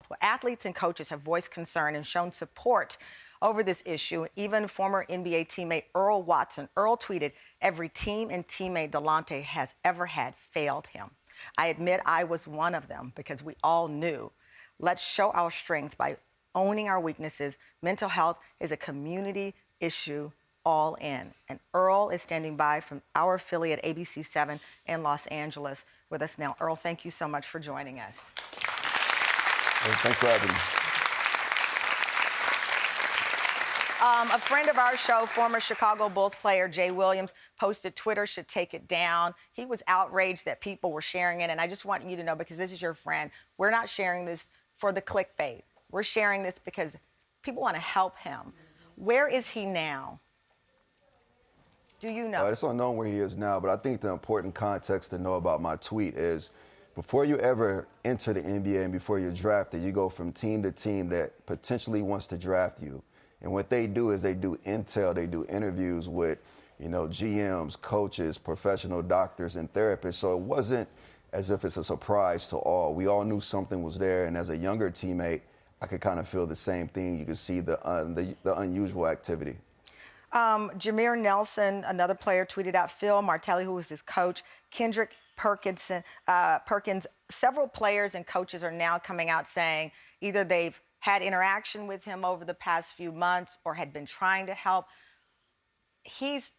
Well, athletes and coaches have voiced concern and shown support over this issue. Even former NBA teammate Earl Watson. Earl tweeted, "Every team and teammate Delonte has ever had failed him. I admit I was one of them because we all knew. Let's show our strength by owning our weaknesses. Mental health is a community issue, all in." And Earl is standing by from our affiliate ABC7 in Los Angeles with us now. Earl, thank you so much for joining us. Well, thanks for having me. A friend of our show, former Chicago Bulls player Jay Williams, posted Twitter should take it down. He was outraged that people were sharing it, and I just want you to know, because this is your friend, we're not sharing this for the clickbait. We're sharing this because people want to help him. Where is he now? Do you know? It's unknown where he is now, but I think the important context to know about my tweet is before you ever enter the NBA and before you're drafted, you go from team to team that potentially wants to draft you. And what they do is they do intel, they do interviews with, GMs, coaches, professional doctors, and therapists. So it wasn't as if it's a surprise to all. We all knew something was there, and as a younger teammate, I could kind of feel the same thing. You could see the unusual activity. Jameer Nelson, another player, tweeted out Phil Martelli, who was his coach, Kendrick Perkins, several players and coaches are now coming out saying either they've had interaction with him over the past few months or had been trying to help. He's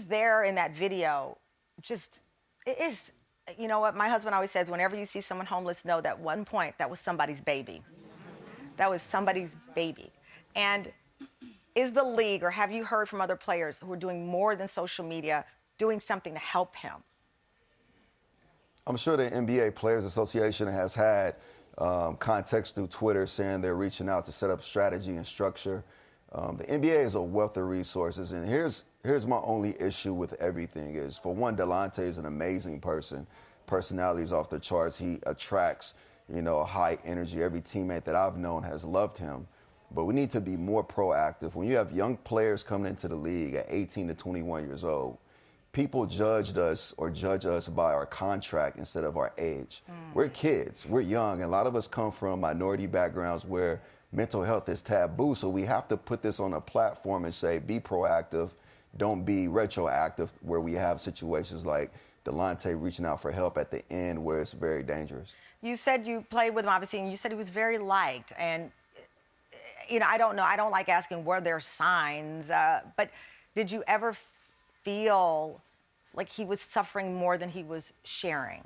there in that video. Just, it is, you know what my husband always says, whenever you see someone homeless, know that one point that was somebody's baby. That was somebody's baby. And is the league, or have you heard from other players who are doing more than social media, doing something to help him? I'm sure the NBA Players Association has had context through Twitter saying they're reaching out to set up strategy and structure. The NBA is a wealth of resources, and here's my only issue with everything is, for one, Delonte is an amazing person. Personality is off the charts. He attracts, high energy. Every teammate that I've known has loved him. But we need to be more proactive. When you have young players coming into the league at 18 to 21 years old, people judge us by our contract instead of our age. We're kids, we're young, and a lot of us come from minority backgrounds where mental health is taboo, so we have to put this on a platform and say, be proactive, don't be retroactive, where we have situations like Delonte reaching out for help at the end where it's very dangerous. You said you played with him, obviously, and you said he was very liked, and I don't know, I don't like asking were there signs, but did you ever feel like he was suffering more than he was sharing?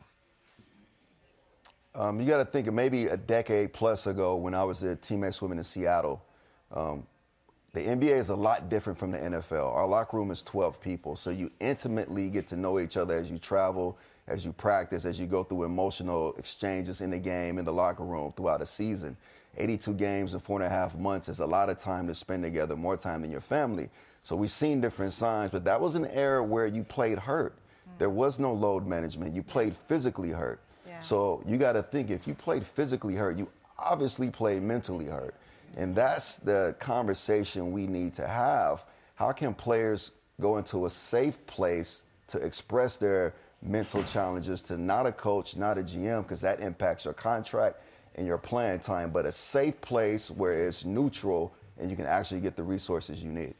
You got to think of maybe a decade plus ago when I was a teammate swimming in Seattle. The NBA is a lot different from the NFL. Our locker room is 12 people, so you intimately get to know each other as you travel, as you practice, as you go through emotional exchanges in the game, in the locker room throughout a season. 82 games in 4.5 months is a lot of time to spend together, more time than your family. So we've seen different signs, but that was an era where you played hurt. There was no load management. You played physically hurt. Yeah. So you got to think, if you played physically hurt, you obviously played mentally hurt. And that's the conversation we need to have. How can players go into a safe place to express their mental challenges to not a coach, not a GM, because that impacts your contract and your playing time, but a safe place where it's neutral and you can actually get the resources you need?